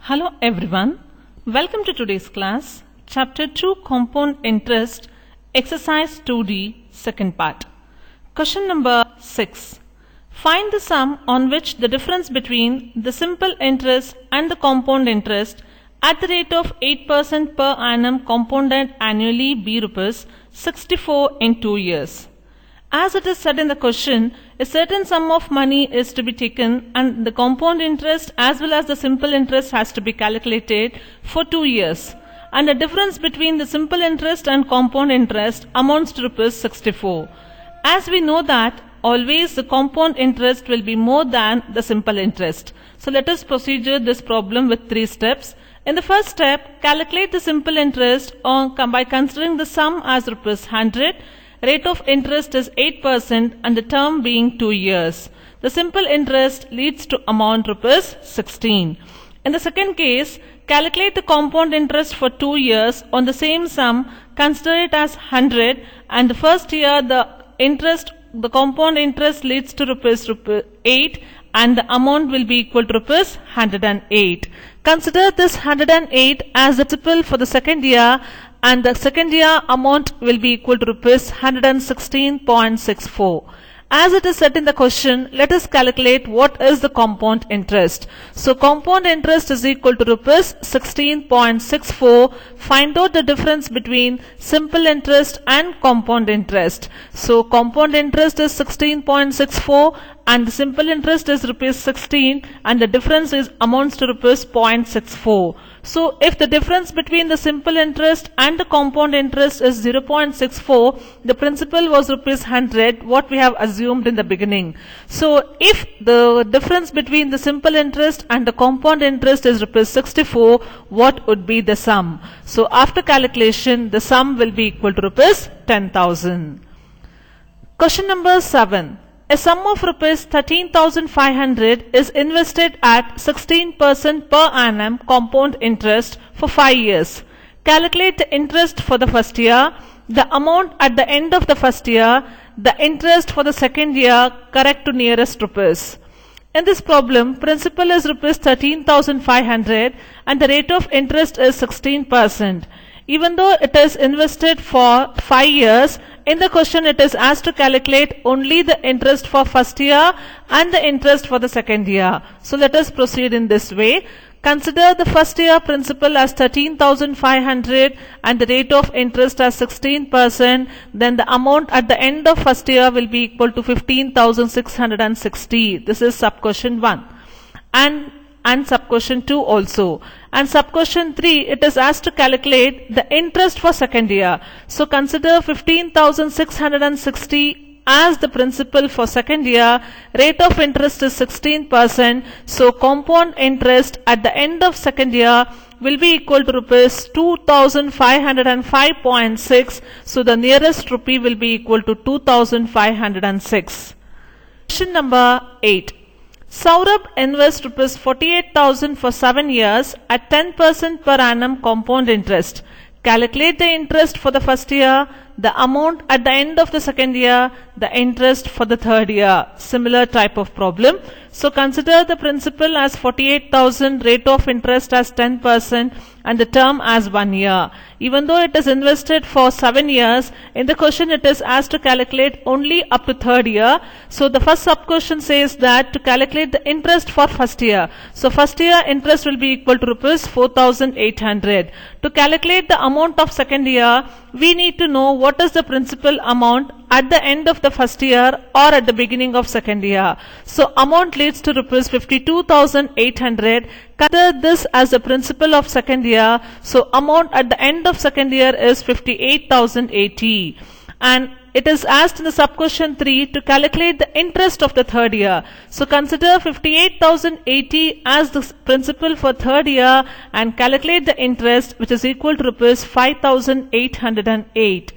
Hello everyone, welcome to today's class, Chapter 2 Compound Interest, Exercise 2D, second part. Question number 6. Find the sum on which the difference between the simple interest and the compound interest at the rate of 8% per annum compounded annually be rupees 64 in 2 years. As it is said in the question, a certain sum of money is to be taken and the compound interest as well as the simple interest has to be calculated for 2 years. And the difference between the simple interest and compound interest amounts to rupees 64. As we know that always the compound interest will be more than the simple interest. So let us proceed this problem with 3 steps. In the first step, calculate the simple interest by considering the sum as rupees 100. Rate of interest is 8% and the term being 2 years. The simple interest leads to amount rupees 16. In the second case, calculate the compound interest for 2 years on the same sum, consider it as 100, and the first year the compound interest leads to rupees 8 and the amount will be equal to rupees 108. Consider this 108 as the principal for the second year and the second year amount will be equal to rupees 116.64. As it is said in the question, let us calculate what is the compound interest. So compound interest is equal to rupees 16.64. Find out the difference between simple interest and compound interest. So compound interest is 16.64 and the simple interest is rupees 16 and the difference amounts to rupees 0.64. So if the difference between the simple interest and the compound interest is 0.64, the principal was rupees 100, what we have assumed in the beginning. So if the difference between the simple interest and the compound interest is rupees 64, what would be the sum? So after calculation, the sum will be equal to rupees 10,000. Question number 7. A sum of rupees 13,500 is invested at 16% per annum compound interest for 5 years. Calculate the interest for the first year, the amount at the end of the first year, the interest for the second year, correct to nearest rupees. In this problem, principal is rupees 13,500 and the rate of interest is 16%. Even though it is invested for 5 years, in the question it is asked to calculate only the interest for first year and the interest for the second year. So let us proceed in this way. Consider the first year principal as 13,500 and the rate of interest as 16%. Then the amount at the end of first year will be equal to 15,660. This is sub question 1. And sub question 2 also. And sub question 3, it is asked to calculate the interest for second year. So consider 15,660 as the principal for second year. Rate of interest is 16%. So compound interest at the end of second year will be equal to rupees 2,505.6. So the nearest rupee will be equal to 2,506. Question number 8. Saurabh invests rupees 48,000 for 7 years at 10% per annum compound interest. Calculate the interest for the first year, the amount at the end of the second year, the interest for the third year. Similar type of problem. So consider the principal as 48,000, rate of interest as 10% and the term as 1 year. Even though it is invested for 7 years, in the question it is asked to calculate only up to third year. So the first sub question says that to calculate the interest for first year. So first year interest will be equal to rupees 4,800. To calculate the amount of second year, we need to know what is the principal amount at the end of the first year or at the beginning of second year. So amount leads to rupees 52,800. Consider this as the principal of second year. So amount at the end of second year is 58,080. And it is asked in the sub question 3 to calculate the interest of the third year. So consider 58,080 as the principal for third year and calculate the interest, which is equal to rupees 5,808.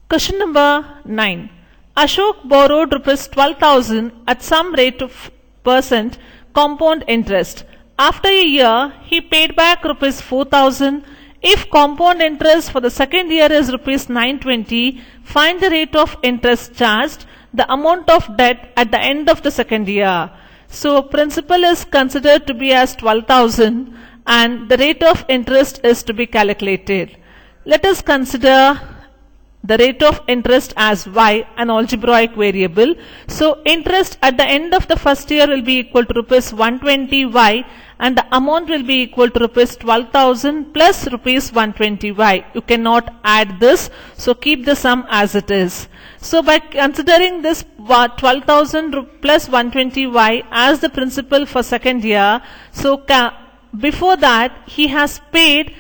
Question number 9. Ashok borrowed rupees 12,000 at some rate of percent compound interest. After a year, he paid back rupees 4,000. If compound interest for the second year is rupees 920, find the rate of interest charged, the amount of debt at the end of the second year. So principal is considered to be as 12,000 and the rate of interest is to be calculated. Let us consider the rate of interest as y, an algebraic variable. So interest at the end of the first year will be equal to rupees 120y and the amount will be equal to rupees 12,000 plus rupees 120y. You cannot add this, so keep the sum as it is. So by considering this 12,000 plus 120y as the principal for second year, so before that he has paid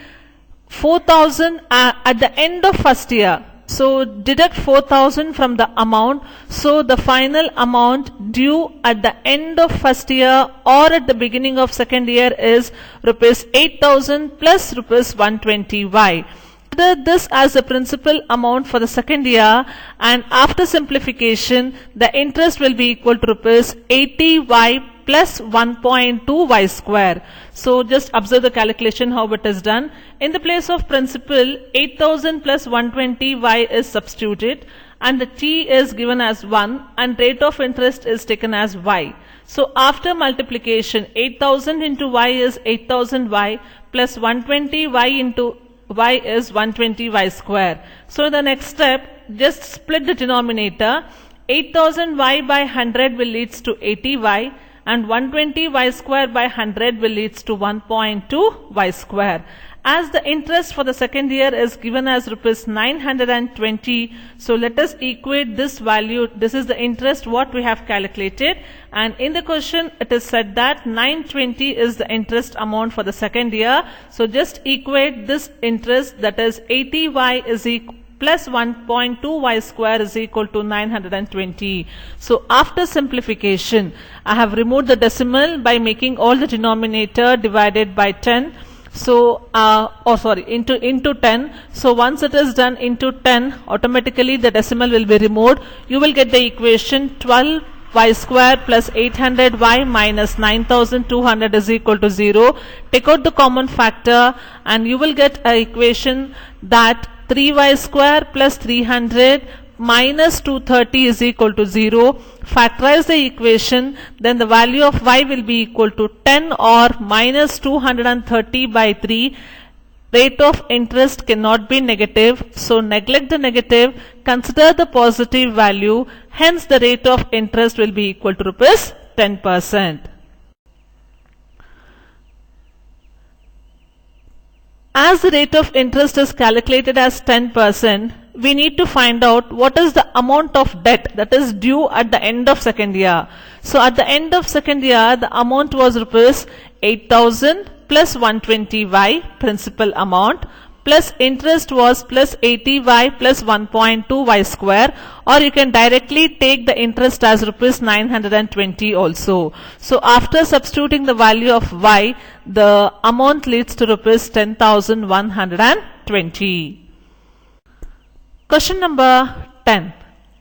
4,000 at the end of first year. So deduct 4,000 from the amount. So the final amount due at the end of first year or at the beginning of second year is rupees 8,000 plus rupees 120y. Consider this as the principal amount for the second year, and after simplification the interest will be equal to rupees 80y plus 1.2y square. So just observe the calculation how it is done. In the place of principal, 8,000 plus 120y is substituted and the t is given as 1 and rate of interest is taken as y. So after multiplication, 8,000 into y is 8,000y plus 120y into y is 120y square. So in the next step, just split the denominator. 8,000y by 100 will leads to 80y and 120y square by 100 will leads to 1.2y square. As the interest for the second year is given as rupees 920, so let us equate this value. This is the interest what we have calculated, and in the question it is said that 920 is the interest amount for the second year. So just equate this interest, that is 80y is equal plus 1.2y square is equal to 920. So after simplification, I have removed the decimal by making all the denominator divided by 10. So, into 10. So once it is done into 10, automatically the decimal will be removed. You will get the equation 12y square plus 800y minus 9200 is equal to 0. Take out the common factor and you will get an equation that 3y square plus 300 minus 230 is equal to 0. Factorize the equation, then the value of y will be equal to 10 or minus 230 by 3. Rate of interest cannot be negative, so neglect the negative, consider the positive value, hence the rate of interest will be equal to rupees 10%. As the rate of interest is calculated as 10%, we need to find out what is the amount of debt that is due at the end of second year. So at the end of second year, the amount was rupees 8,000 plus 120y principal amount plus interest was plus 80y plus 1.2y square, or you can directly take the interest as rupees 920 also. So after substituting the value of y, the amount leads to rupees 10,120. Question number 10.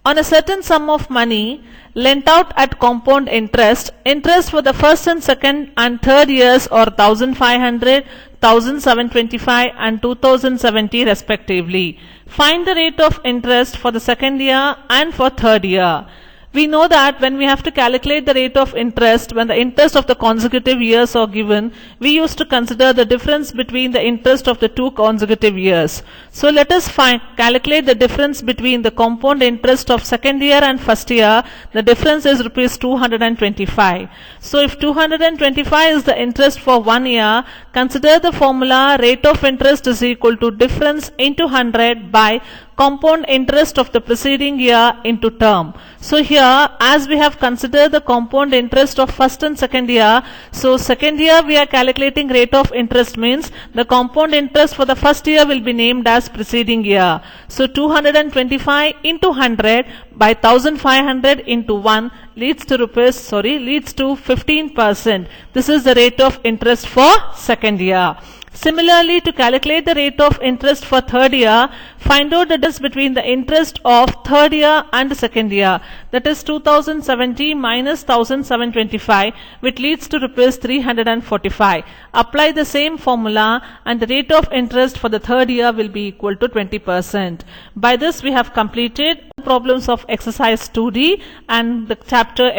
On a certain sum of money lent out at compound interest, interest for the first and second and third years are 1,500, 1,725 and 2,070 respectively. Find the rate of interest for the second year and for third year. We know that when we have to calculate the rate of interest, when the interest of the consecutive years are given, we used to consider the difference between the interest of the two consecutive years. So let us calculate the difference between the compound interest of second year and first year. The difference is rupees 225. So if 225 is the interest for 1 year, consider the formula rate of interest is equal to difference into 100 by compound interest of the preceding year into term. So here, as we have considered the compound interest of first and second year, so second year we are calculating rate of interest means the compound interest for the first year will be named as preceding year. So 225 into 100 by 1,500 into 1 leads to 15%. This is the rate of interest for second year. Similarly, to calculate the rate of interest for third year, find out the difference between the interest of third year and second year. That is 2,070 minus 1,725, which leads to rupees 345. Apply the same formula and the rate of interest for the third year will be equal to 20%. By this we have completed problems of exercise 2D and the chapter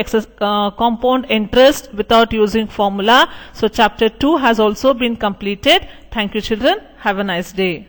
compound interest without using formula. So chapter 2 has also been completed. Thank you children. Have a nice day.